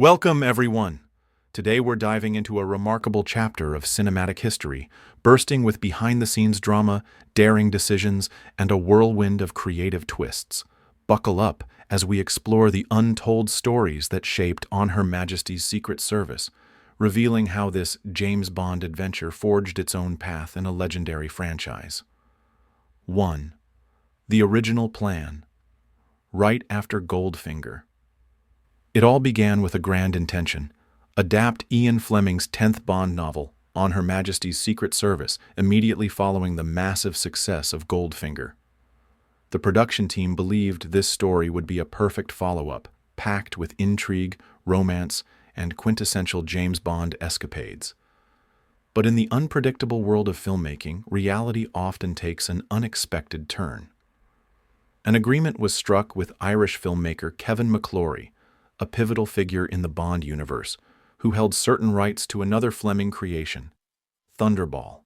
Welcome, everyone. Today we're diving into a remarkable chapter of cinematic history, bursting with behind-the-scenes drama, daring decisions, and a whirlwind of creative twists. Buckle up as we explore the untold stories that shaped On Her Majesty's Secret Service, revealing how this James Bond adventure forged its own path in a legendary franchise. 1. The original plan. Right after Goldfinger. It all began with a grand intention: adapt Ian Fleming's 10th Bond novel, On Her Majesty's Secret Service, immediately following the massive success of Goldfinger. The production team believed this story would be a perfect follow-up, packed with intrigue, romance, and quintessential James Bond escapades. But in the unpredictable world of filmmaking, reality often takes an unexpected turn. An agreement was struck with Irish filmmaker Kevin McClory, a pivotal figure in the Bond universe, who held certain rights to another Fleming creation, Thunderball.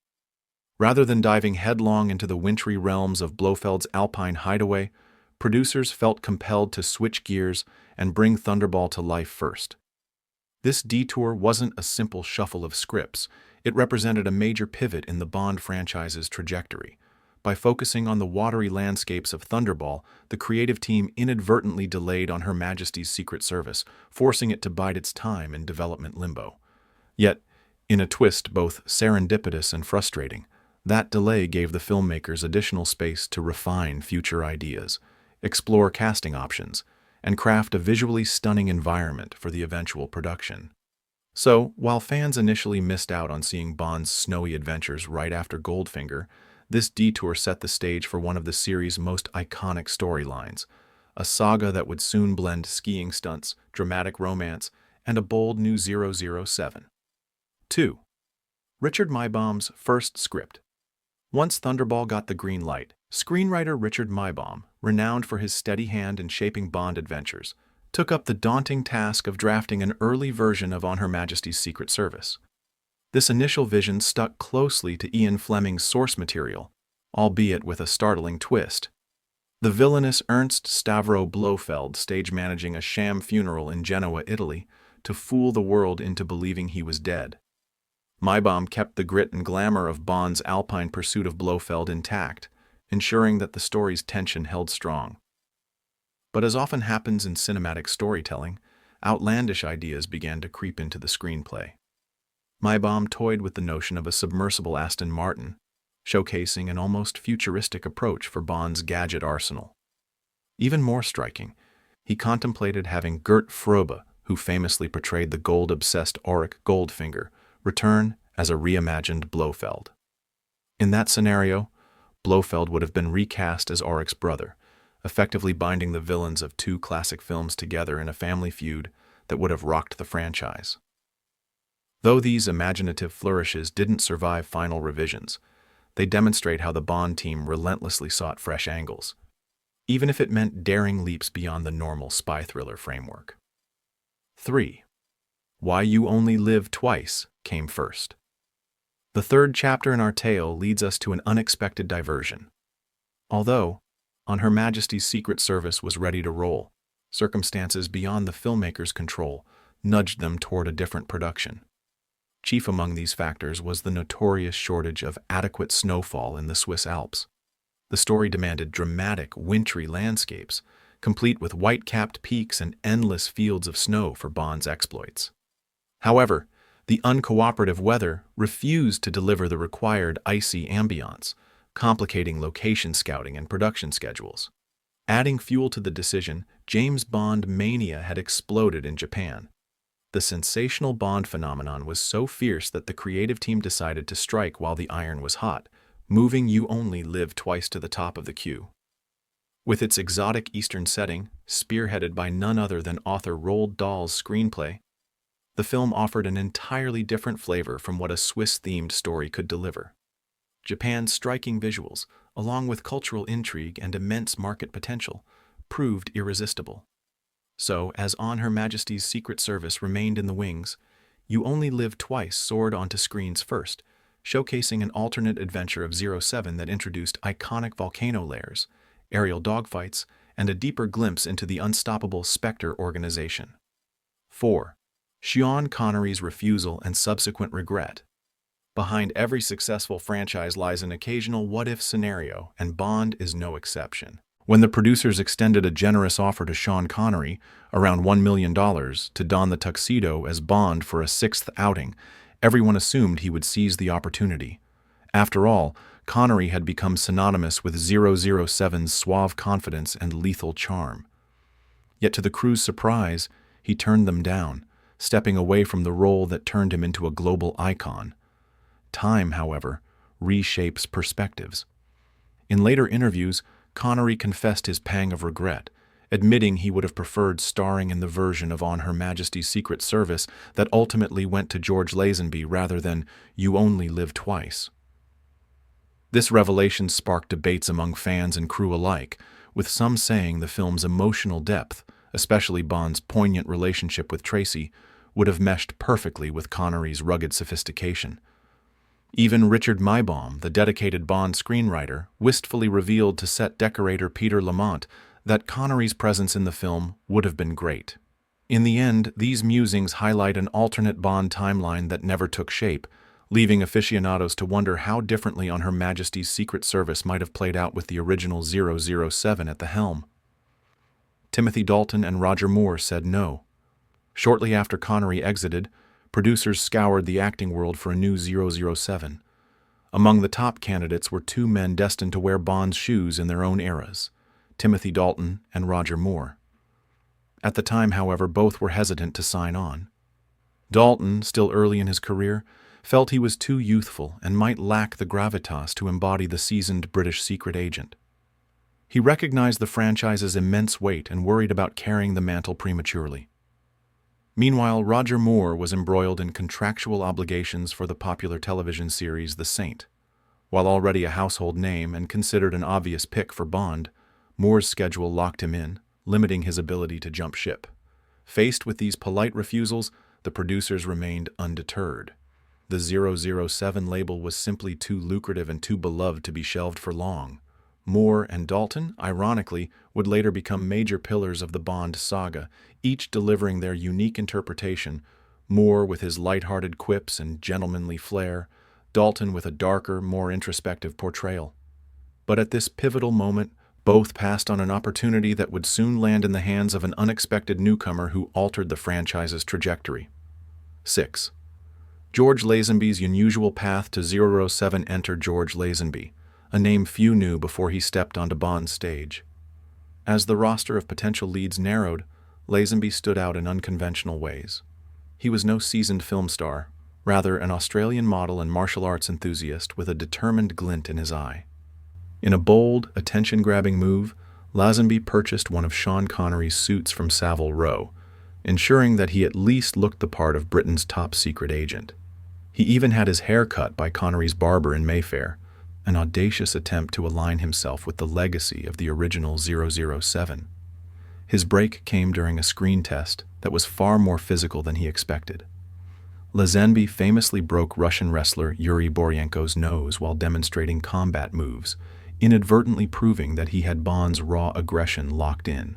Rather than diving headlong into the wintry realms of Blofeld's Alpine hideaway, producers felt compelled to switch gears and bring Thunderball to life first. This detour wasn't a simple shuffle of scripts. It represented a major pivot in the Bond franchise's trajectory. By focusing on the watery landscapes of Thunderball, the creative team inadvertently delayed On Her Majesty's Secret Service, forcing it to bide its time in development limbo. Yet, in a twist both serendipitous and frustrating, that delay gave the filmmakers additional space to refine future ideas, explore casting options, and craft a visually stunning environment for the eventual production. So, while fans initially missed out on seeing Bond's snowy adventures right after Goldfinger, this detour set the stage for one of the series' most iconic storylines, a saga that would soon blend skiing stunts, dramatic romance, and a bold new 007. 2. Richard Maibaum's first script. Once Thunderball got the green light, screenwriter Richard Maibaum, renowned for his steady hand in shaping Bond adventures, took up the daunting task of drafting an early version of On Her Majesty's Secret Service. This initial vision stuck closely to Ian Fleming's source material, albeit with a startling twist. The villainous Ernst Stavro Blofeld stage-managing a sham funeral in Genoa, Italy, to fool the world into believing he was dead. Maibaum kept the grit and glamour of Bond's Alpine pursuit of Blofeld intact, ensuring that the story's tension held strong. But as often happens in cinematic storytelling, outlandish ideas began to creep into the screenplay. Maibaum toyed with the notion of a submersible Aston Martin, showcasing an almost futuristic approach for Bond's gadget arsenal. Even more striking, he contemplated having Gert Frobe, who famously portrayed the gold-obsessed Auric Goldfinger, return as a reimagined Blofeld. In that scenario, Blofeld would have been recast as Auric's brother, effectively binding the villains of two classic films together in a family feud that would have rocked the franchise. Though these imaginative flourishes didn't survive final revisions, they demonstrate how the Bond team relentlessly sought fresh angles, even if it meant daring leaps beyond the normal spy thriller framework. 3. Why You Only Live Twice came first. The third chapter in our tale leads us to an unexpected diversion. Although On Her Majesty's Secret Service was ready to roll, circumstances beyond the filmmakers' control nudged them toward a different production. Chief among these factors was the notorious shortage of adequate snowfall in the Swiss Alps. The story demanded dramatic, wintry landscapes, complete with white-capped peaks and endless fields of snow for Bond's exploits. However, the uncooperative weather refused to deliver the required icy ambiance, complicating location scouting and production schedules. Adding fuel to the decision, James Bond mania had exploded in Japan. The sensational Bond phenomenon was so fierce that the creative team decided to strike while the iron was hot, moving You Only Live Twice to the top of the queue. With its exotic Eastern setting, spearheaded by none other than author Roald Dahl's screenplay, the film offered an entirely different flavor from what a Swiss-themed story could deliver. Japan's striking visuals, along with cultural intrigue and immense market potential, proved irresistible. So, as On Her Majesty's Secret Service remained in the wings, You Only Live Twice soared onto screens first, showcasing an alternate adventure of 07 that introduced iconic volcano layers, aerial dogfights, and a deeper glimpse into the unstoppable Spectre organization. 4. Sean Connery's refusal and subsequent regret. Behind every successful franchise lies an occasional what-if scenario, and Bond is no exception. When the producers extended a generous offer to Sean Connery, around $1 million, to don the tuxedo as Bond for a sixth outing, everyone assumed he would seize the opportunity. After all, Connery had become synonymous with 007's suave confidence and lethal charm. Yet to the crew's surprise, he turned them down, stepping away from the role that turned him into a global icon. Time, however, reshapes perspectives. In later interviews, Connery confessed his pang of regret, admitting he would have preferred starring in the version of On Her Majesty's Secret Service that ultimately went to George Lazenby rather than You Only Live Twice. This revelation sparked debates among fans and crew alike, with some saying the film's emotional depth, especially Bond's poignant relationship with Tracy, would have meshed perfectly with Connery's rugged sophistication. Even Richard Maibaum, the dedicated Bond screenwriter, wistfully revealed to set decorator Peter Lamont that Connery's presence in the film would have been great. In the end, these musings highlight an alternate Bond timeline that never took shape, leaving aficionados to wonder how differently On Her Majesty's Secret Service might have played out with the original 007 at the helm. Timothy Dalton and Roger Moore said no. Shortly after Connery exited, producers scoured the acting world for a new 007. Among the top candidates were two men destined to wear Bond's shoes in their own eras, Timothy Dalton and Roger Moore. At the time, however, both were hesitant to sign on. Dalton, still early in his career, felt he was too youthful and might lack the gravitas to embody the seasoned British secret agent. He recognized the franchise's immense weight and worried about carrying the mantle prematurely. Meanwhile, Roger Moore was embroiled in contractual obligations for the popular television series The Saint. While already a household name and considered an obvious pick for Bond, Moore's schedule locked him in, limiting his ability to jump ship. Faced with these polite refusals, the producers remained undeterred. The 007 label was simply too lucrative and too beloved to be shelved for long. Moore and Dalton, ironically, would later become major pillars of the Bond saga, each delivering their unique interpretation, Moore with his light-hearted quips and gentlemanly flair, Dalton with a darker, more introspective portrayal. But at this pivotal moment, both passed on an opportunity that would soon land in the hands of an unexpected newcomer who altered the franchise's trajectory. 6. George Lazenby's unusual path to 007 entered George Lazenby, a name few knew before he stepped onto Bond's stage. As the roster of potential leads narrowed, Lazenby stood out in unconventional ways. He was no seasoned film star, rather an Australian model and martial arts enthusiast with a determined glint in his eye. In a bold, attention-grabbing move, Lazenby purchased one of Sean Connery's suits from Savile Row, ensuring that he at least looked the part of Britain's top-secret agent. He even had his hair cut by Connery's barber in Mayfair, an audacious attempt to align himself with the legacy of the original 007. His break came during a screen test that was far more physical than he expected. Lazenby famously broke Russian wrestler Yuri Boryenko's nose while demonstrating combat moves, inadvertently proving that he had Bond's raw aggression locked in.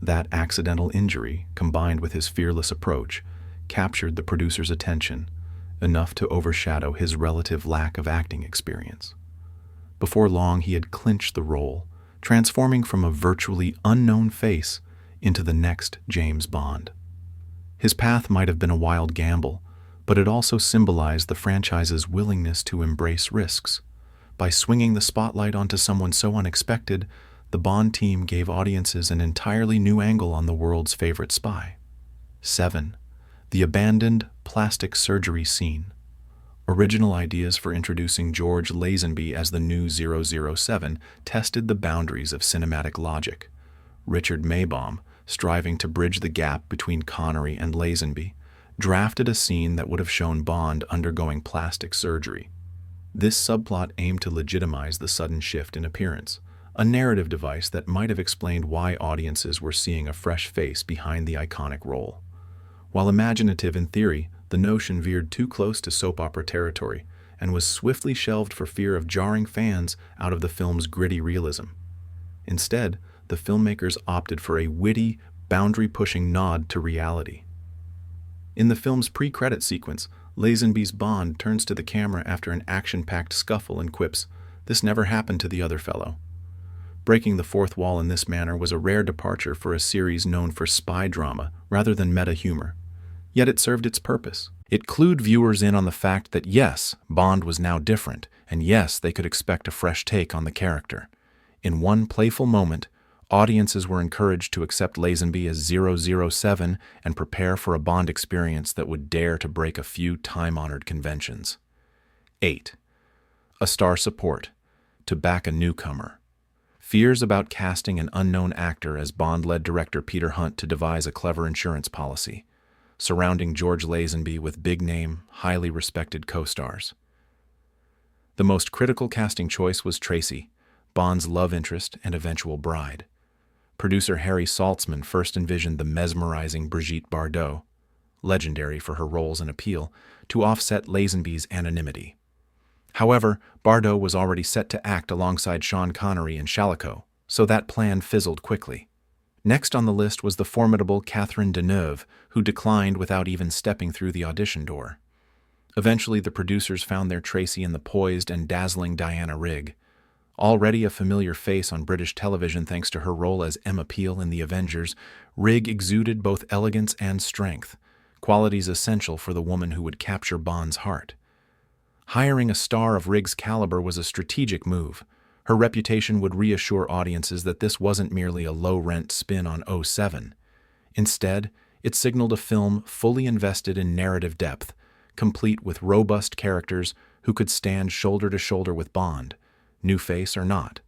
That accidental injury, combined with his fearless approach, captured the producer's attention, enough to overshadow his relative lack of acting experience. Before long, he had clinched the role, transforming from a virtually unknown face into the next James Bond. His path might have been a wild gamble, but it also symbolized the franchise's willingness to embrace risks. By swinging the spotlight onto someone so unexpected, the Bond team gave audiences an entirely new angle on the world's favorite spy. 7. The abandoned plastic surgery scene. Original ideas for introducing George Lazenby as the new 007 tested the boundaries of cinematic logic. Richard Maibaum, striving to bridge the gap between Connery and Lazenby, drafted a scene that would have shown Bond undergoing plastic surgery. This subplot aimed to legitimize the sudden shift in appearance, a narrative device that might have explained why audiences were seeing a fresh face behind the iconic role. While imaginative in theory, the notion veered too close to soap opera territory and was swiftly shelved for fear of jarring fans out of the film's gritty realism. Instead, the filmmakers opted for a witty, boundary-pushing nod to reality. In the film's pre-credit sequence, Lazenby's Bond turns to the camera after an action-packed scuffle and quips, "This never happened to the other fellow." Breaking the fourth wall in this manner was a rare departure for a series known for spy drama rather than meta-humor. Yet it served its purpose. It clued viewers in on the fact that yes, Bond was now different, and yes, they could expect a fresh take on the character. In one playful moment, audiences were encouraged to accept Lazenby as 007 and prepare for a Bond experience that would dare to break a few time-honored conventions. 8. A star support. To back a newcomer. Fears about casting an unknown actor as Bond led director Peter Hunt to devise a clever insurance policy, surrounding George Lazenby with big-name, highly respected co-stars. The most critical casting choice was Tracy, Bond's love interest and eventual bride. Producer Harry Saltzman first envisioned the mesmerizing Brigitte Bardot, legendary for her roles and appeal, to offset Lazenby's anonymity. However, Bardot was already set to act alongside Sean Connery in Shalako, so that plan fizzled quickly. Next on the list was the formidable Catherine Deneuve, who declined without even stepping through the audition door. Eventually, the producers found their Tracy in the poised and dazzling Diana Rigg. Already a familiar face on British television thanks to her role as Emma Peel in The Avengers, Rigg exuded both elegance and strength, qualities essential for the woman who would capture Bond's heart. Hiring a star of Rigg's caliber was a strategic move. Her reputation would reassure audiences that this wasn't merely a low-rent spin on 07. Instead, it signaled a film fully invested in narrative depth, complete with robust characters who could stand shoulder to shoulder with Bond, new face or not.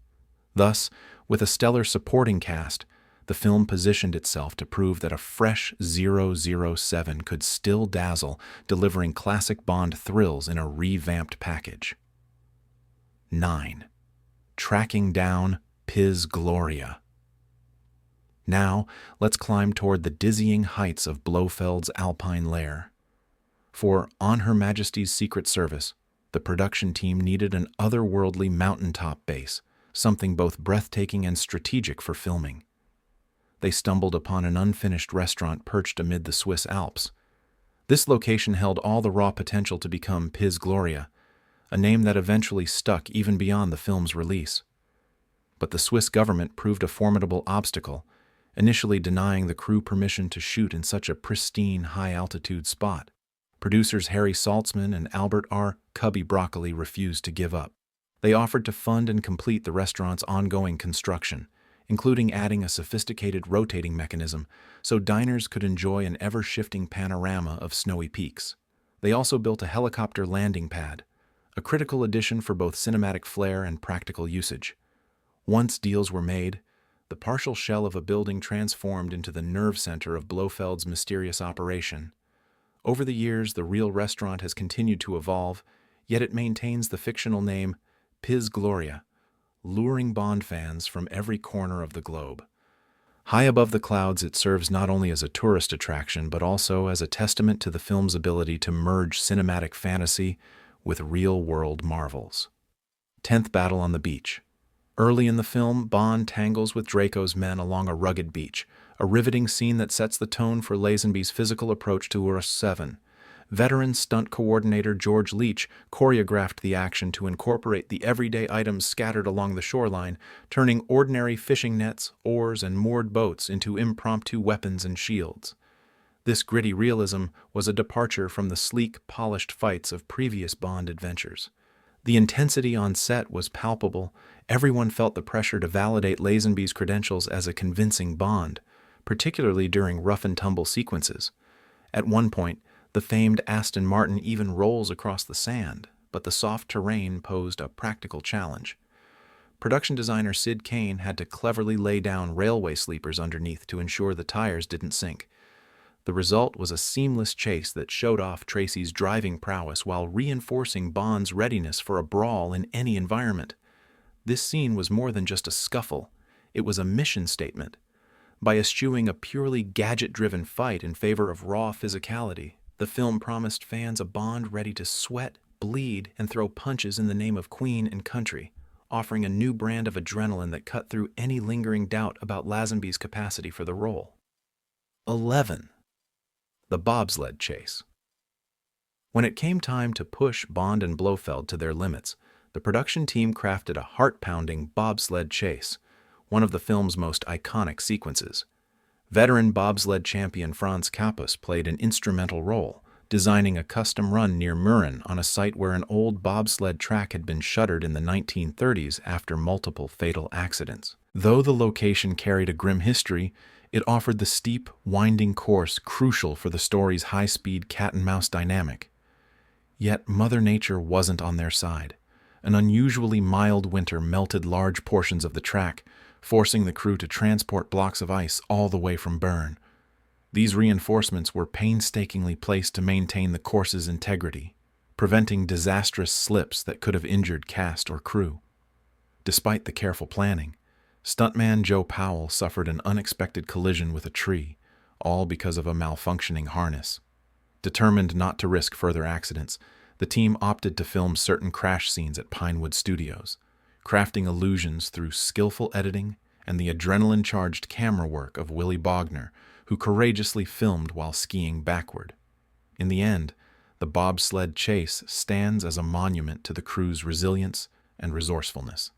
Thus, with a stellar supporting cast, the film positioned itself to prove that a fresh 007 could still dazzle, delivering classic Bond thrills in a revamped package. 9. Tracking down Piz Gloria. Now, let's climb toward the dizzying heights of Blofeld's alpine lair. For on Her Majesty's Secret Service, the production team needed an otherworldly mountaintop base, something both breathtaking and strategic for filming. They stumbled upon an unfinished restaurant perched amid the Swiss Alps. This location held all the raw potential to become Piz Gloria, a name that eventually stuck even beyond the film's release. But the Swiss government proved a formidable obstacle, initially denying the crew permission to shoot in such a pristine, high-altitude spot. Producers Harry Saltzman and Albert R. Cubby Broccoli refused to give up. They offered to fund and complete the restaurant's ongoing construction, including adding a sophisticated rotating mechanism so diners could enjoy an ever-shifting panorama of snowy peaks. They also built a helicopter landing pad, a critical addition for both cinematic flair and practical usage. Once deals were made, the partial shell of a building transformed into the nerve center of Blofeld's mysterious operation. Over the years, the real restaurant has continued to evolve, yet it maintains the fictional name Piz Gloria, luring Bond fans from every corner of the globe. High above the clouds, it serves not only as a tourist attraction, but also as a testament to the film's ability to merge cinematic fantasy with real-world marvels. 10th Battle on the Beach. Early in the film, Bond tangles with Draco's men along a rugged beach, a riveting scene that sets the tone for Lazenby's physical approach to 07. Veteran stunt coordinator George Leach choreographed the action to incorporate the everyday items scattered along the shoreline, turning ordinary fishing nets, oars, and moored boats into impromptu weapons and shields. This gritty realism was a departure from the sleek, polished fights of previous Bond adventures. The intensity on set was palpable. Everyone felt the pressure to validate Lazenby's credentials as a convincing Bond, particularly during rough-and-tumble sequences. At one point, the famed Aston Martin even rolls across the sand, but the soft terrain posed a practical challenge. Production designer Sid Kane had to cleverly lay down railway sleepers underneath to ensure the tires didn't sink. The result was a seamless chase that showed off Tracy's driving prowess while reinforcing Bond's readiness for a brawl in any environment. This scene was more than just a scuffle. It was a mission statement. By eschewing a purely gadget-driven fight in favor of raw physicality, the film promised fans a Bond ready to sweat, bleed, and throw punches in the name of Queen and country, offering a new brand of adrenaline that cut through any lingering doubt about Lazenby's capacity for the role. 11. The bobsled chase. When it came time to push Bond and Blofeld to their limits, the production team crafted a heart-pounding bobsled chase, one of the film's most iconic sequences. Veteran bobsled champion Franz Kappus played an instrumental role, designing a custom run near Mürren on a site where an old bobsled track had been shuttered in the 1930s after multiple fatal accidents. Though the location carried a grim history, it offered the steep, winding course crucial for the story's high-speed cat-and-mouse dynamic. Yet Mother Nature wasn't on their side. An unusually mild winter melted large portions of the track, forcing the crew to transport blocks of ice all the way from Bern. These reinforcements were painstakingly placed to maintain the course's integrity, preventing disastrous slips that could have injured cast or crew. Despite the careful planning, stuntman Joe Powell suffered an unexpected collision with a tree, all because of a malfunctioning harness. Determined not to risk further accidents, the team opted to film certain crash scenes at Pinewood Studios, crafting illusions through skillful editing and the adrenaline-charged camera work of Willy Bogner, who courageously filmed while skiing backward. In the end, the bobsled chase stands as a monument to the crew's resilience and resourcefulness.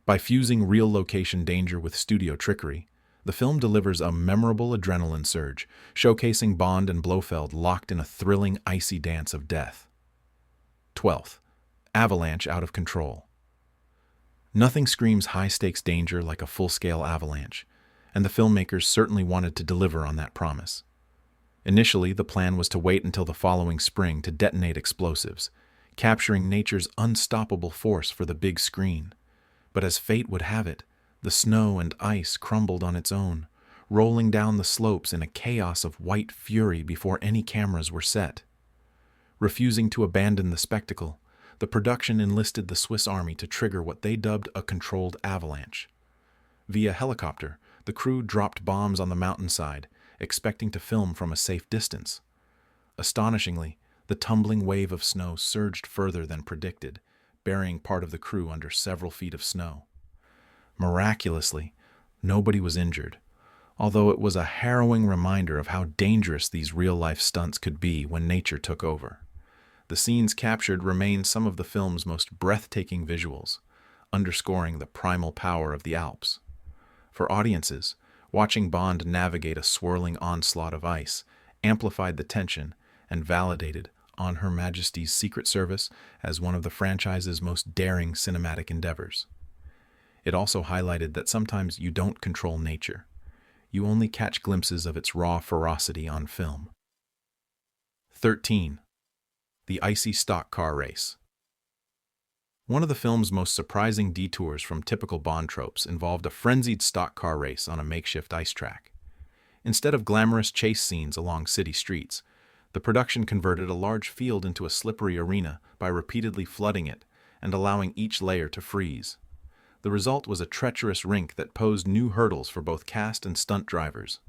By fusing real location danger with studio trickery, the film delivers a memorable adrenaline surge, showcasing Bond and Blofeld locked in a thrilling icy dance of death. 12th, avalanche out of control. Nothing screams high-stakes danger like a full-scale avalanche, and the filmmakers certainly wanted to deliver on that promise. Initially, the plan was to wait until the following spring to detonate explosives, capturing nature's unstoppable force for the big screen. But as fate would have it, the snow and ice crumbled on its own, rolling down the slopes in a chaos of white fury before any cameras were set. Refusing to abandon the spectacle, the production enlisted the Swiss Army to trigger what they dubbed a controlled avalanche. Via helicopter, the crew dropped bombs on the mountainside, expecting to film from a safe distance. Astonishingly, the tumbling wave of snow surged further than predicted, burying part of the crew under several feet of snow. Miraculously, nobody was injured, although it was a harrowing reminder of how dangerous these real-life stunts could be when nature took over. The scenes captured remain some of the film's most breathtaking visuals, underscoring the primal power of the Alps. For audiences, watching Bond navigate a swirling onslaught of ice amplified the tension and validated On Her Majesty's Secret Service as one of the franchise's most daring cinematic endeavors. It also highlighted that sometimes you don't control nature. You only catch glimpses of its raw ferocity on film. 13. The icy stock car race. One of the film's most surprising detours from typical Bond tropes involved a frenzied stock car race on a makeshift ice track. Instead of glamorous chase scenes along city streets, the production converted a large field into a slippery arena by repeatedly flooding it and allowing each layer to freeze. The result was a treacherous rink that posed new hurdles for both cast and stunt drivers.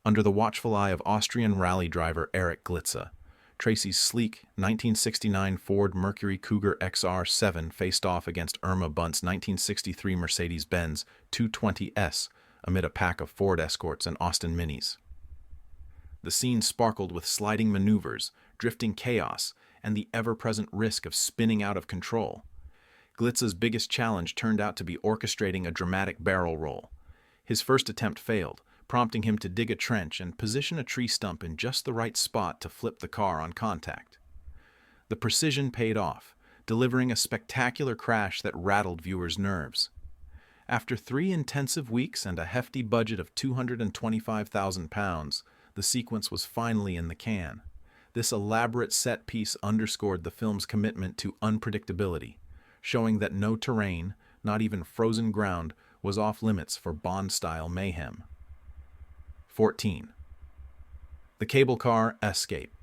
Under the watchful eye of Austrian rally driver Erich Glitze, Tracy's sleek 1969 Ford Mercury Cougar XR7 faced off against IRMA BUNT'S 1963 Mercedes-Benz 220S amid a pack of Ford Escorts and Austin Minis. The scene sparkled with sliding maneuvers, drifting chaos, and the ever-present risk of spinning out of control. Glitze's biggest challenge turned out to be orchestrating a dramatic barrel roll. His first attempt failed, prompting him to dig a trench and position a tree stump in just the right spot to flip the car on contact. The precision paid off, delivering a spectacular crash that rattled viewers' nerves. After 3 intensive weeks and a hefty budget of £225,000, the sequence was finally in the can. This elaborate set piece underscored the film's commitment to unpredictability, showing that no terrain, not even frozen ground, was off limits for Bond-style mayhem. 14. The cable car escape.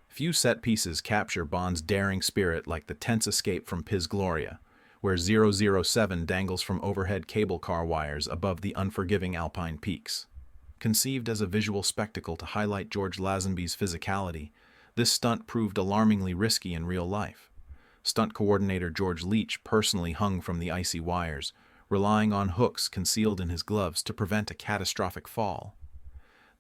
Few set pieces capture Bond's daring spirit like the tense escape from GLORIA, where 007 dangles from overhead cable car wires above the unforgiving Alpine peaks. Conceived as a visual spectacle to highlight George Lazenby's physicality, this stunt proved alarmingly risky in real life. Stunt coordinator George Leach personally hung from the icy wires, relying on hooks concealed in his gloves to prevent a catastrophic fall.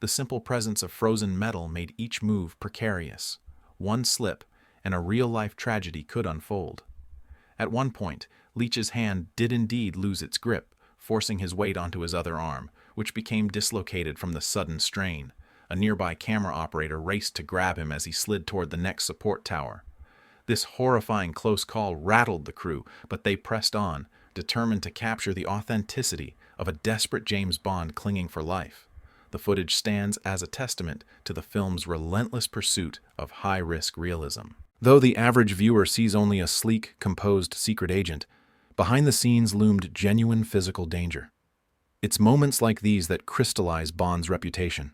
The simple presence of frozen metal made each move precarious. One slip, and a real-life tragedy could unfold. At one point, Leach's hand did indeed lose its grip, forcing his weight onto his other arm, which became dislocated from the sudden strain. A nearby camera operator raced to grab him as he slid toward the next support tower. This horrifying close call rattled the crew, but they pressed on, determined to capture the authenticity of a desperate James Bond clinging for life. The footage stands as a testament to the film's relentless pursuit of high-risk realism. Though the average viewer sees only a sleek, composed secret agent, behind the scenes loomed genuine physical danger. It's moments like these that crystallize Bond's reputation.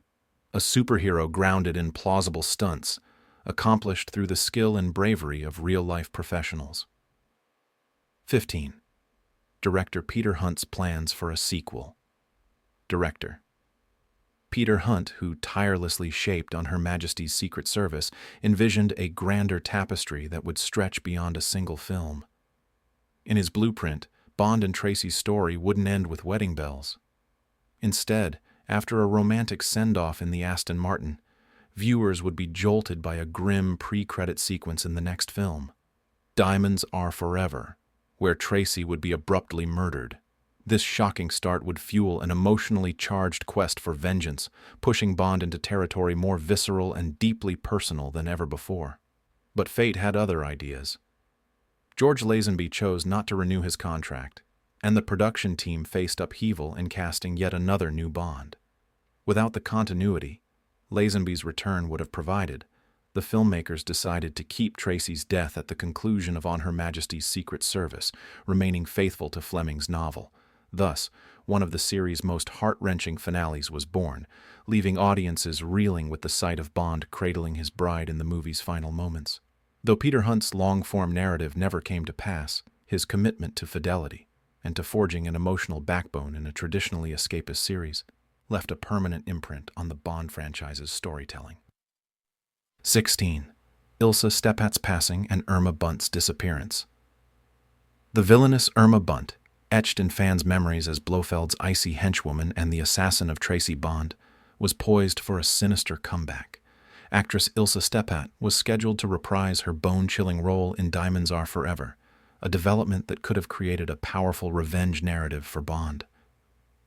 A superhero grounded in plausible stunts, accomplished through the skill and bravery of real-life professionals. 15. Director Peter Hunt's plans for a sequel. Director Peter Hunt, who tirelessly shaped on Her Majesty's Secret Service, envisioned a grander tapestry that would stretch beyond a single film. In his blueprint, Bond and Tracy's story wouldn't end with wedding bells. Instead, after a romantic send-off in the Aston Martin, viewers would be jolted by a grim pre-credit sequence in the next film, Diamonds Are Forever, where Tracy would be abruptly murdered. This shocking start would fuel an emotionally charged quest for vengeance, pushing Bond into territory more visceral and deeply personal than ever before. But fate had other ideas. George Lazenby chose not to renew his contract, and the production team faced upheaval in casting yet another new Bond. Without the continuity Lazenby's return would have provided, the filmmakers decided to keep Tracy's death at the conclusion of On Her Majesty's Secret Service, remaining faithful to Fleming's novel. Thus, one of the series' most heart-wrenching finales was born, leaving audiences reeling with the sight of Bond cradling his bride in the movie's final moments. Though Peter Hunt's long-form narrative never came to pass, his commitment to fidelity and to forging an emotional backbone in a traditionally escapist series left a permanent imprint on the Bond franchise's storytelling. 16. ILSE STEPPAT'S passing and Irma Bunt's disappearance. The villainous Irma Bunt, etched in fans' memories as Blofeld's icy henchwoman and the assassin of Tracy Bond, was poised for a sinister comeback. Actress Ilse Steppat was scheduled to reprise her bone-chilling role in Diamonds Are Forever, a development that could have created a powerful revenge narrative for Bond.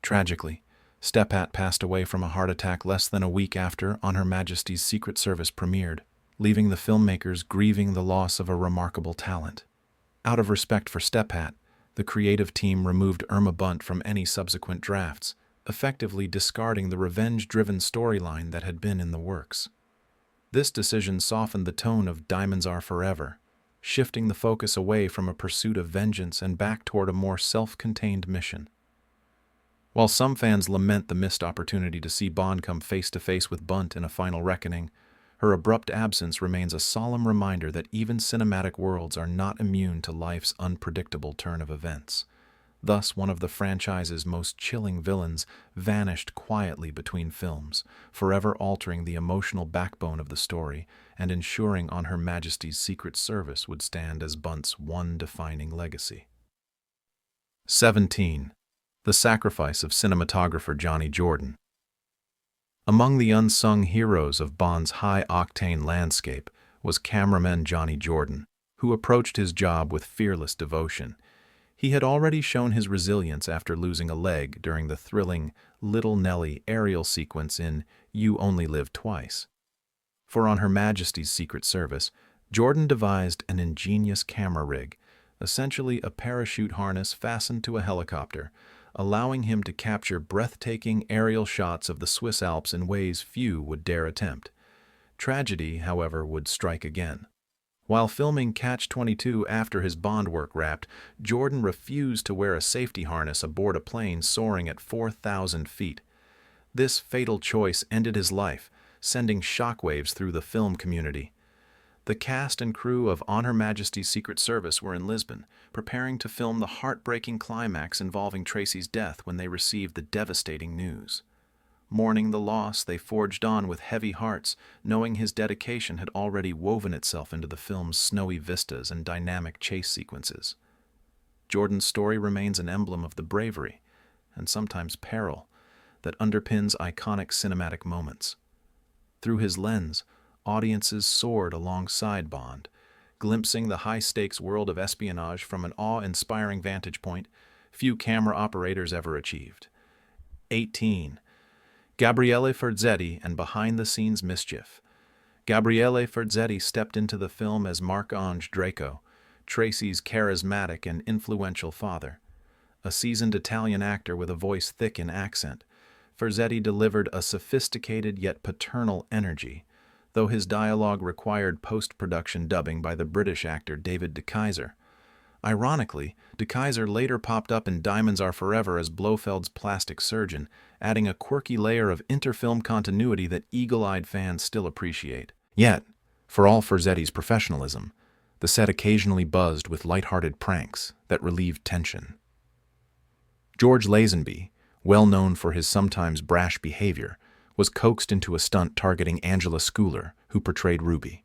Tragically, Steppat passed away from a heart attack less than a week after On Her Majesty's Secret Service premiered, leaving the filmmakers grieving the loss of a remarkable talent. Out of respect for Steppat, the creative team removed Irma Bunt from any subsequent drafts, effectively discarding the revenge-driven storyline that had been in the works. This decision softened the tone of Diamonds Are Forever, shifting the focus away from a pursuit of vengeance and back toward a more self-contained mission. While some fans lament the missed opportunity to see Bond come face-to-face with Bunt in a final reckoning, her abrupt absence remains a solemn reminder that even cinematic worlds are not immune to life's unpredictable turn of events. Thus, one of the franchise's most chilling villains vanished quietly between films, forever altering the emotional backbone of the story and ensuring On Her Majesty's Secret Service would stand as Bunt's one defining legacy. 17. The sacrifice of cinematographer Johnny Jordan. Among the unsung heroes of Bond's high-octane landscape was cameraman Johnny Jordan, who approached his job with fearless devotion. He had already shown his resilience after losing a leg during the thrilling Little Nelly aerial sequence in You Only Live Twice. For On Her Majesty's Secret Service, Jordan devised an ingenious camera rig, essentially a parachute harness fastened to a helicopter, allowing him to capture breathtaking aerial shots of the Swiss Alps in ways few would dare attempt. Tragedy, however, would strike again. While filming Catch-22 after his Bond work wrapped, Jordan refused to wear a safety harness aboard a plane soaring at 4,000 feet. This fatal choice ended his life, sending shockwaves through the film community. The cast and crew of On Her Majesty's Secret Service were in Lisbon, preparing to film the heartbreaking climax involving Tracy's death when they received the devastating news. Mourning the loss, they forged on with heavy hearts, knowing his dedication had already woven itself into the film's snowy vistas and dynamic chase sequences. Jordan's story remains an emblem of the bravery, and sometimes peril, that underpins iconic cinematic moments. Through his lens, audiences soared alongside Bond, glimpsing the high-stakes world of espionage from an awe-inspiring vantage point few camera operators ever achieved. 18. Gabriele Ferzetti and behind-the-scenes mischief. Gabriele Ferzetti stepped into the film as Marc-Ange Draco, Tracy's charismatic and influential father. A seasoned Italian actor with a voice thick in accent, Ferzetti delivered a sophisticated yet paternal energy, though his dialogue required post-production dubbing by the British actor David de Keyser. Ironically, de Keyser later popped up in Diamonds Are Forever as Blofeld's plastic surgeon, adding a quirky layer of inter-film continuity that eagle-eyed fans still appreciate. Yet, for all Ferzetti's professionalism, the set occasionally buzzed with light-hearted pranks that relieved tension. George Lazenby, well known for his sometimes brash behavior, was coaxed into a stunt targeting Angela Schuyler, who portrayed Ruby.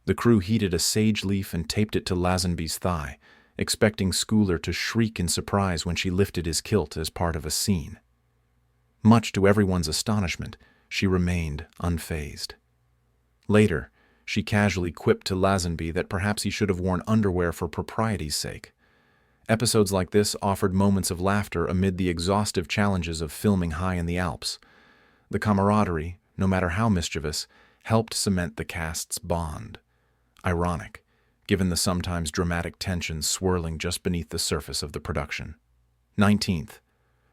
The crew heated a sage leaf and taped it to Lazenby's thigh, expecting Schuyler to shriek in surprise when she lifted his kilt as part of a scene. Much to everyone's astonishment, she remained unfazed. Later, she casually quipped to Lazenby that perhaps he should have worn underwear for propriety's sake. Episodes like this offered moments of laughter amid the exhaustive challenges of filming high in the Alps. The camaraderie, no matter how mischievous, helped cement the cast's bond. Ironic, given the sometimes dramatic tensions swirling just beneath the surface of the production. 19th.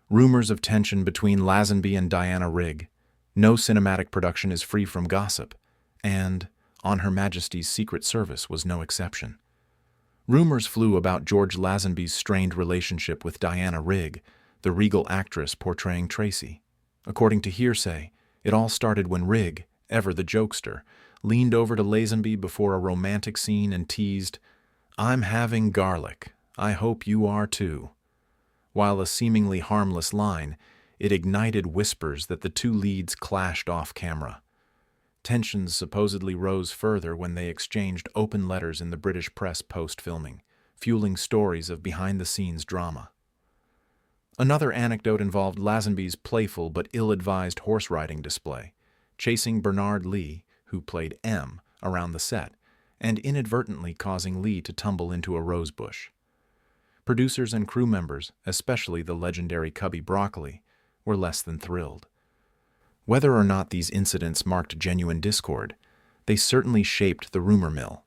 Rumors of tension between Lazenby and Diana Rigg. No cinematic production is free from gossip, and On Her Majesty's Secret Service was no exception. Rumors flew about George Lazenby's strained relationship with Diana Rigg, the regal actress portraying Tracy. According to hearsay, it all started when Rigg, ever the jokester, leaned over to Lazenby before a romantic scene and teased, "I'm having garlic. I hope you are too." While a seemingly harmless line, it ignited whispers that the two leads clashed off camera. Tensions supposedly rose further when they exchanged open letters in the British press post-filming, fueling stories of behind-the-scenes drama. Another anecdote involved Lazenby's playful but ill-advised horse-riding display, chasing Bernard Lee, who played M, around the set, and inadvertently causing Lee to tumble into a rosebush. Producers and crew members, especially the legendary Cubby Broccoli, were less than thrilled. Whether or not these incidents marked genuine discord, they certainly shaped the rumor mill.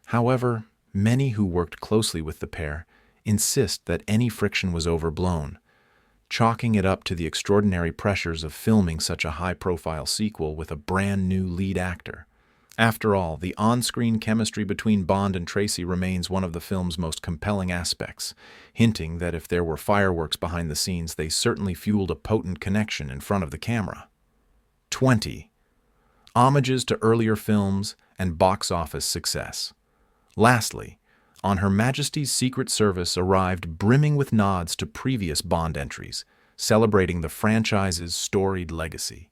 However, many who worked closely with the pair insist that any friction was overblown, chalking it up to the extraordinary pressures of filming such a high-profile sequel with a brand-new lead actor. After all, the on-screen chemistry between Bond and Tracy remains one of the film's most compelling aspects, hinting that if there were fireworks behind the scenes, they certainly fueled a potent connection in front of the camera. 20. Homages to earlier films and box office success. Lastly, On Her Majesty's Secret Service arrived brimming with nods to previous Bond entries, celebrating the franchise's storied legacy.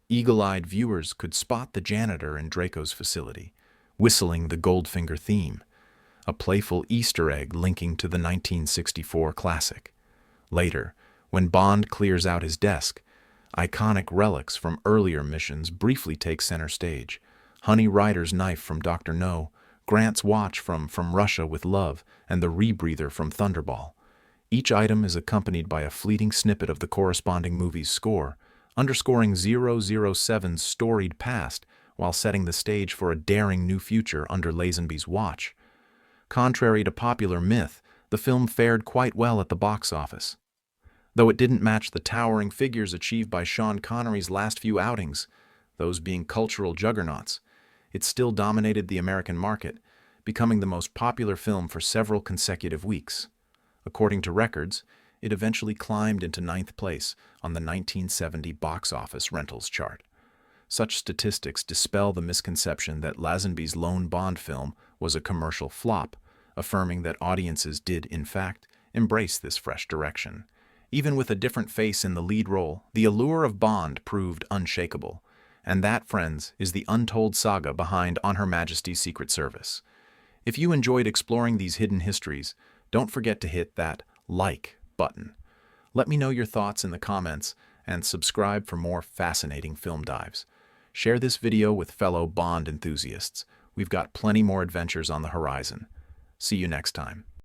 Eagle-eyed viewers could spot the janitor in Draco's facility, whistling the Goldfinger theme, a playful Easter egg linking to the 1964 classic. Later, when Bond clears out his desk, iconic relics from earlier missions briefly take center stage. Honey Rider's knife from Dr. No, Grant's watch from Russia with Love, and the rebreather from Thunderball. Each item is accompanied by a fleeting snippet of the corresponding movie's score, underscoring 007's storied past while setting the stage for a daring new future under Lazenby's watch. Contrary to popular myth, the film fared quite well at the box office. Though it didn't match the towering figures achieved by Sean Connery's last few outings, those being cultural juggernauts, it still dominated the American market, becoming the most popular film for several consecutive weeks. According to records, it eventually climbed into 9th place on the 1970 box office rentals chart. Such statistics dispel the misconception that Lazenby's lone Bond film was a commercial flop, affirming that audiences did, in fact, embrace this fresh direction. Even with a different face in the lead role, the allure of Bond proved unshakable. And that, friends, is the untold saga behind On Her Majesty's Secret Service. If you enjoyed exploring these hidden histories, don't forget to hit that like button. Let me know your thoughts in the comments and subscribe for more fascinating film dives. Share this video with fellow Bond enthusiasts. We've got plenty more adventures on the horizon. See you next time.